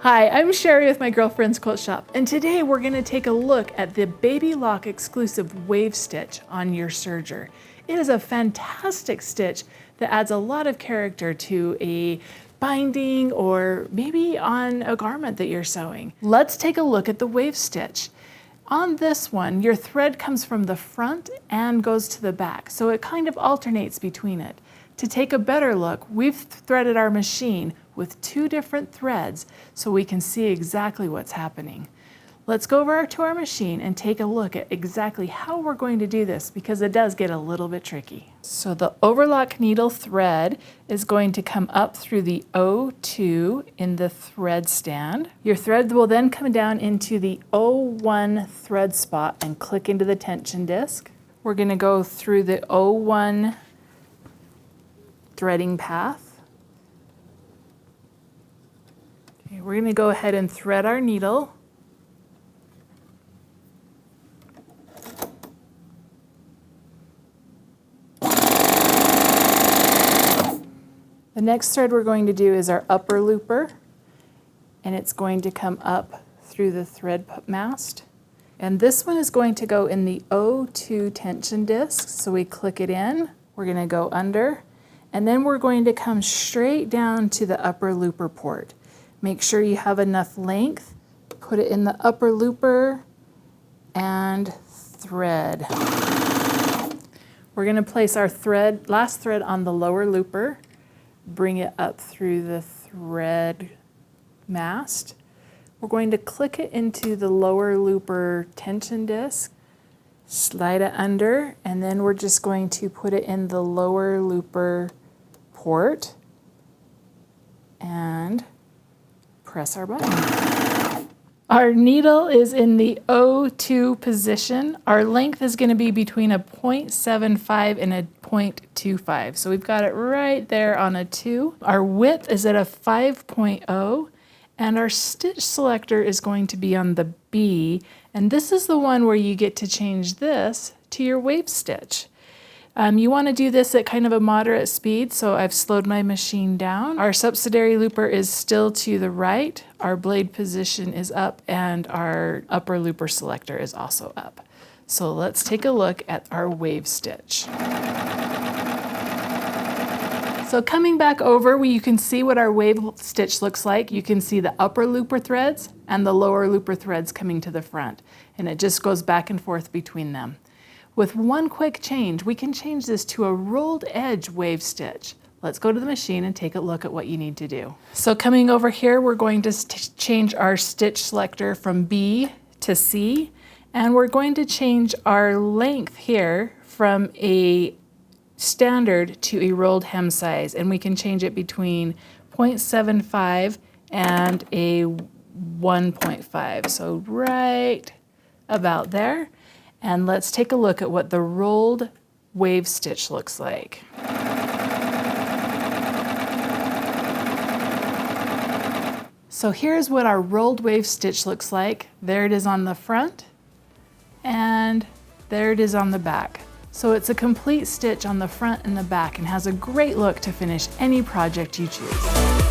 Hi, I'm Sheri with my girlfriend's quilt shop, and today we're going to take a look at the Baby Lock exclusive wave stitch on your serger. It is a fantastic stitch that adds a lot of character to a binding or maybe on a garment that you're sewing. Let's take a look at the wave stitch. On this one, your thread comes from the front and goes to the back, so it kind of alternates between it. To take a better look, we've threaded our machine with two different threads so we can see exactly what's happening. Let's go over to our machine and take a look at exactly how we're going to do this, because it does get a little bit tricky. So the overlock needle thread is going to come up through the O2 in the thread stand. Your thread will then come down into the O1 thread spot and click into the tension disc. We're going to go through the O1 threading path. Okay, we're going to go ahead and thread our needle. The next thread we're going to do is our upper looper, and it's going to come up through the thread mast. And this one is going to go in the O2 tension disc, so we click it in. We're going to go under, and then we're going to come straight down to the upper looper port. Make sure you have enough length, put it in the upper looper, and thread. We're going to place our last thread on the lower looper, bring it up through the thread mast. We're going to click it into the lower looper tension disc, slide it under, and then we're just going to put it in the lower looper port and press our button. Our needle is in the O2 position. Our length is going to be between a 0.75 and a 0.25. So we've got it right there on a 2. Our width is at a 5.0, and our stitch selector is going to be on the B. And this is the one where you get to change this to your wave stitch. You want to do this at kind of a moderate speed, so I've slowed my machine down. Our subsidiary looper is still to the right, our blade position is up, and our upper looper selector is also up. So let's take a look at our wave stitch. So coming back over, you can see what our wave stitch looks like. You can see the upper looper threads and the lower looper threads coming to the front, and it just goes back and forth between them. With one quick change, we can change this to a rolled edge wave stitch. Let's go to the machine and take a look at what you need to do. So coming over here, we're going to change our stitch selector from B to C, and we're going to change our length here from a standard to a rolled hem size, and we can change it between 0.75 and a 1.5, so right about there. And let's take a look at what the rolled wave stitch looks like. So here's what our rolled wave stitch looks like. There it is on the front, and there it is on the back. So it's a complete stitch on the front and the back, and has a great look to finish any project you choose.